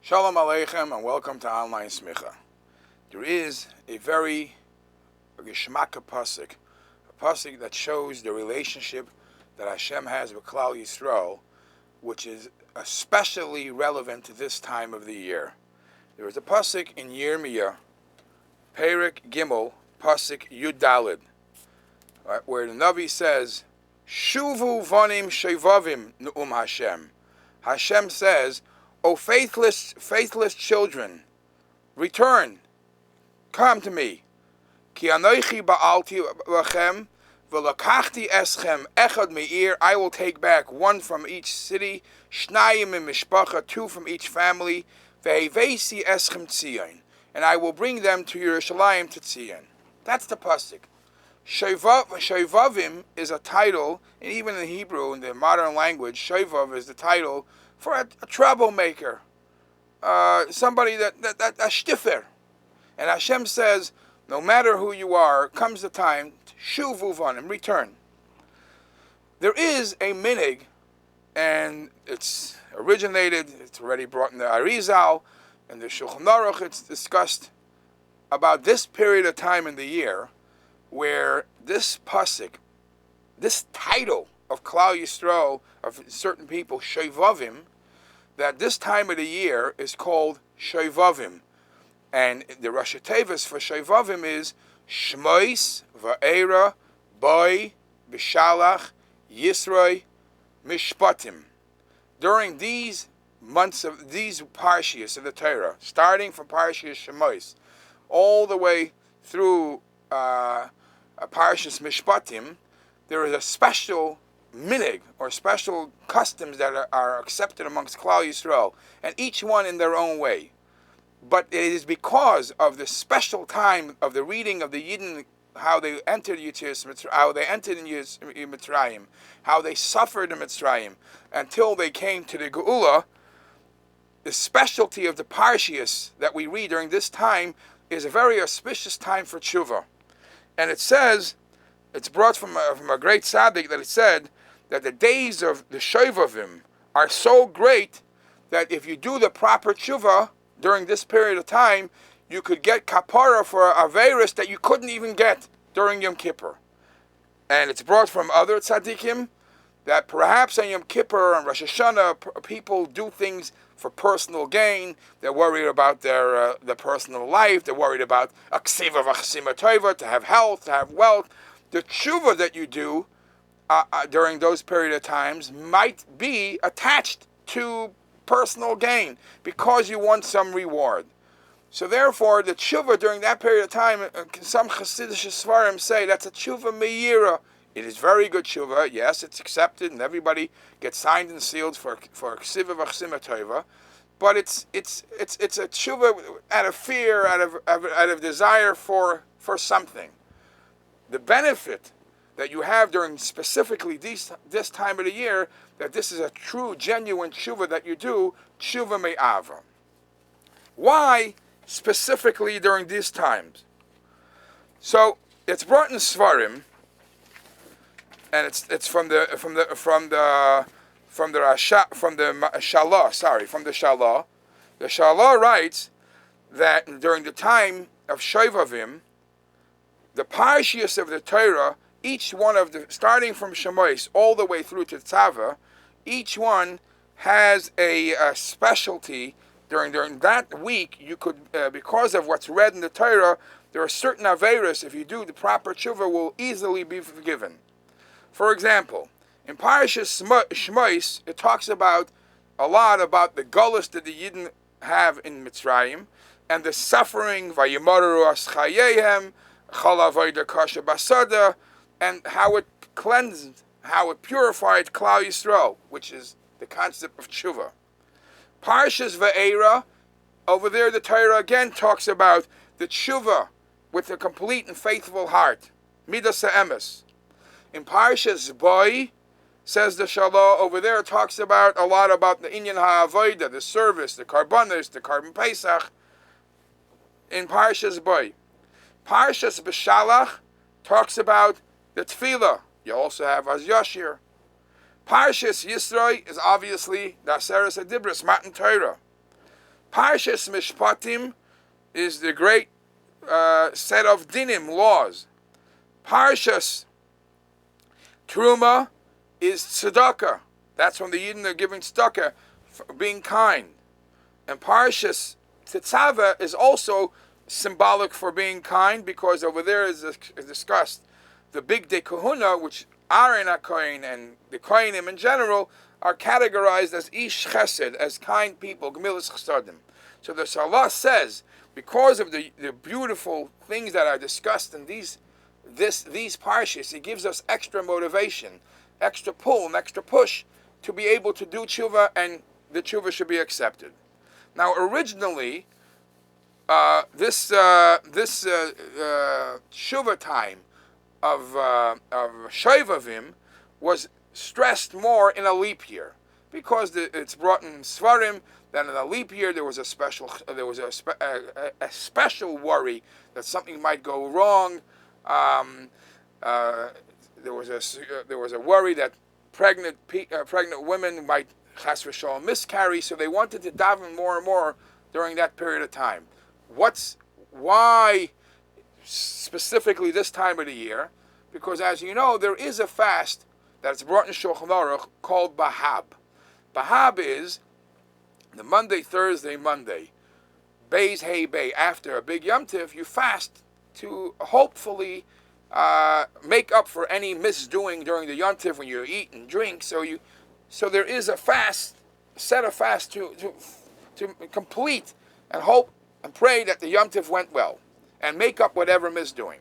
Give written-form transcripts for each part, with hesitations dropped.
Shalom Aleichem and welcome to Online Smicha. There is a very geschmacka pasuk, a pasuk that shows the relationship that Hashem has with Klal Yisrael, which is especially relevant to this time of the year. There is a pasuk in Yirmiyah, Perek Gimel, pasuk Yud Daled, where the Navi says, "Shuvu vanim shovovim nu'um Hashem." Hashem says, "O faithless children, return, come to me. Ki anochi ba'alti lachem, v'lakachti eschem echad me'ir. I will take back one from each city, shnayim mishpacha, two from each family, ve'hevesi eschem tzion, and I will bring them to Yerushalayim to Tzion." That's the pasuk. Shovovim is a title, and even in Hebrew, in the modern language, shovov is the title for a troublemaker, somebody that a shtiffer. And Hashem says, no matter who you are, comes the time, shuvu vanim, return. There is a minig, and it's already brought in the Arizal, and the Shulchan Aruch, it's discussed about this period of time in the year, where this pasuk, this title of Klal Yisrael, of certain people, shovovim, that this time of the year is called shovovim. And the Rashi Tevis for shovovim is Shmois, Va'era, Boi, Bishalach, Yisroi, Mishpatim. During these months of these parshias of the Torah, starting from Parshas Shmois, all the way through Parshas Mishpatim, there is a special minig, or special customs that are accepted amongst Klal Yisrael, and each one in their own way. But it is because of the special time of the reading of the Yidden, how they entered Yetzias Mitzrayim, how they entered in Mitzrayim, how they suffered in Mitzrayim, until they came to the Geula. The specialty of the Parshias that we read during this time is a very auspicious time for tshuva. And it says, it's brought from a great tzaddik, that it said that the days of the shovovim are so great that if you do the proper tshuva during this period of time, you could get kapara for averis that you couldn't even get during Yom Kippur. And it's brought from other tzaddikim that perhaps on Yom Kippur and Rosh Hashanah, people do things for personal gain. They're worried about their personal life. They're worried about a ksiva v'chsima tova, to have health, to have wealth. The tshuva that you do during those period of times might be attached to personal gain because you want some reward. So therefore, the tshuva during that period of time, some Chassidish Svarim say that's a tshuva meira. It is very good tshuva. Yes, it's accepted, and everybody gets signed and sealed for ksiva v'chsima tova. But it's a tshuva out of fear, out of desire for something. The benefit that you have during specifically this time of the year, that this is a true, genuine tshuva that you do, tshuva me'ava. Why specifically during these times? So it's brought in Svarim, and it's from the Shalah. The Shalah writes that during the time of Shovovim, the Parshias of the Torah, each one of the, starting from Shemois all the way through to Tzava, each one has a specialty. During that week, you could, because of what's read in the Torah, there are certain averos, if you do the proper tshuva, will easily be forgiven. For example, in Parashas Shmois, it talks about a lot about the gullus that the Yidden have in Mitzrayim, and the suffering, vayimaru aschayehem, chalavoida kasha basada, and how it cleansed, how it purified Klal Yisrael, which is the concept of tshuva. Parshas Va'era, over there the Torah again talks about the tshuva with a complete and faithful heart, midas ha'emes. In Parshas Boi, says the Shalah, over there it talks about a lot about the inyan ha'avoida, the service, the karbanos, the carbon pesach, in Parshas Boi. Parshas B'Shalach talks about the tefillah. You also have Az Yashir. Parshas Yisroi is obviously the Aseres HaDibros, Matan Torah. Parshas Mishpatim is the great set of dinim, laws. Parshas Truma is tzedakah. That's when the Yidden are giving tzedakah, for being kind. And Parshas Tetzaveh is also symbolic for being kind, because over there is discussed the big day kahuna, which Aaron HaKohen and the Kohenim in general are categorized as ish chesed, as kind people, gemilas chesadim. So the Salah says, because of the beautiful things that are discussed in these parshas, it gives us extra motivation, extra pull, and extra push to be able to do tshuva, and the tshuva should be accepted. Now, originally, this tshuva time of shovovim was stressed more in a leap year, because it's brought in Svarim that in a leap year there was a special worry that something might go wrong. There was a worry that pregnant women might chas v'shalom miscarry, so they wanted to daven more and more during that period of time. Why specifically this time of the year? Because, as you know, there is a fast that's brought in Shulchan Aruch called Bahab. Bahab is the Monday, Beis Hey Bay, after a big Yom Tiv, you fast to hopefully make up for any misdoing during the Yom Tiv when you eat and drink. So there is a fast, set of fast to complete and hope and pray that the Yom Tiv went well and make up whatever misdoing.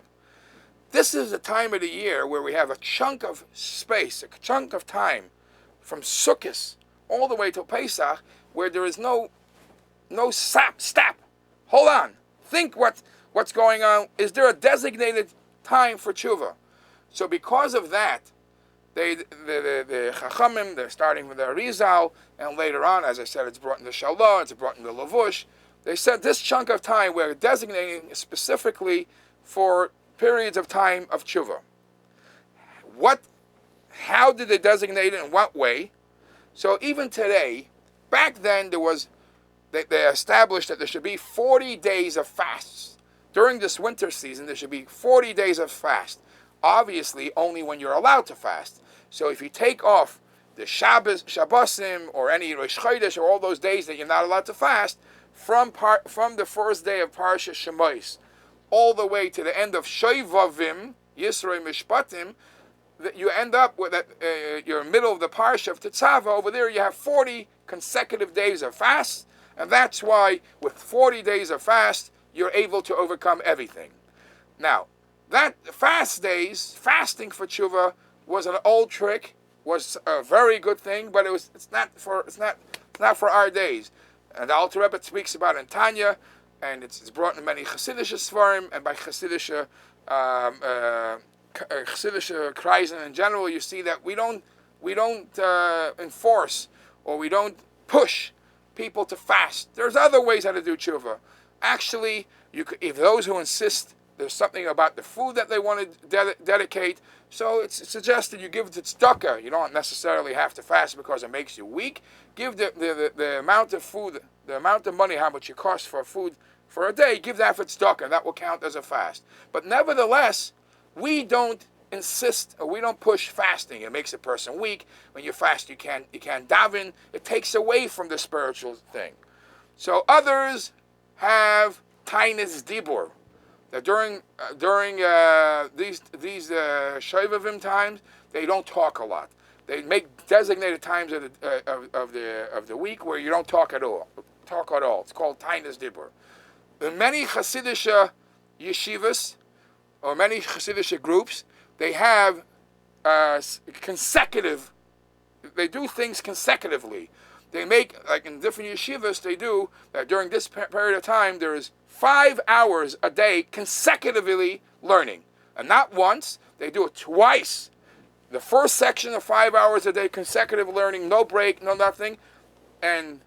This is the time of the year where we have a chunk of space, a chunk of time from Sukkot all the way to Pesach, where there is no stop. Hold on. Think what's going on. Is there a designated time for tshuva? So because of that, the Chachamim, they're starting with the Arizal, and later on, as I said, it's brought in the Shalah, it's brought in the Lavush. They said this chunk of time we're designating specifically for periods of time of tshuva. How did they designate it, in what way? So even today, back then they established that there should be 40 days of fasts. During this winter season, there should be 40 days of fast. Obviously, only when you're allowed to fast. So if you take off the Shabbosim or any Rosh Chodesh or all those days that you're not allowed to fast, from the first day of Parshas Shemos all the way to the end of shovovim, Yisroi Mishpatim, that you end up with your middle of the Parsha of Tetzaveh. Over there you have 40 consecutive days of fast, and that's why with 40 days of fast, you're able to overcome everything. Now, that fasting for tshuva was an old trick, was a very good thing, but it's not for our days. And the Alter Rebbe speaks about in Tanya, and it's brought in many Chassidish Svarim, and by Chassidish Kreisen in general, you see that we don't enforce or we don't push people to fast. There's other ways how to do tshuva. Actually, if those who insist there's something about the food that they want to dedicate, so it's suggested you give it to tzedakah. You don't necessarily have to fast because it makes you weak. Give the amount of food, the amount of money, how much it costs for food for a day, give that for tzedakah. That will count as a fast. But nevertheless, we don't insist, or we don't push fasting. It makes a person weak. When you fast, you can't daven. It takes away from the spiritual thing. So others have tainis dibur. That during these shovovim times, they don't talk a lot. They make designated times of the week where you don't talk at all. It's called tainis dibur. In many Chassidish yeshivas or many Chassidish groups, they have consecutive. They do things consecutively. They make, like in different yeshivas, they do that during this period of time, there is 5 hours a day consecutively learning. And not once, they do it twice. The first section of 5 hours a day consecutive learning, no break, no nothing. And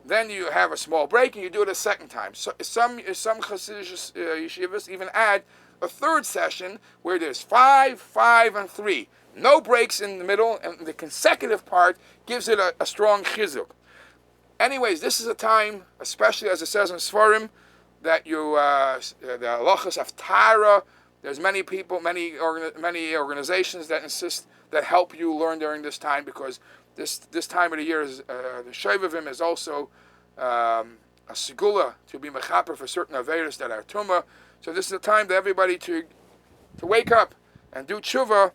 then you have a small break and you do it a second time. So some Chassidish yeshivas even add a third session where there's 5, 5, and 3. No breaks in the middle, and the consecutive part gives it a strong chizuk. Anyways, this is a time, especially as it says in Sforim, that the halachas of Tara. There's many people, many organizations that insist that help you learn during this time, because this time of the year is the shovovim is also a segula to be mechaper for certain averos that are tumah. So this is a time for everybody to wake up and do tshuva,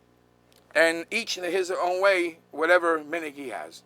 and each in his own way, whatever minig he has.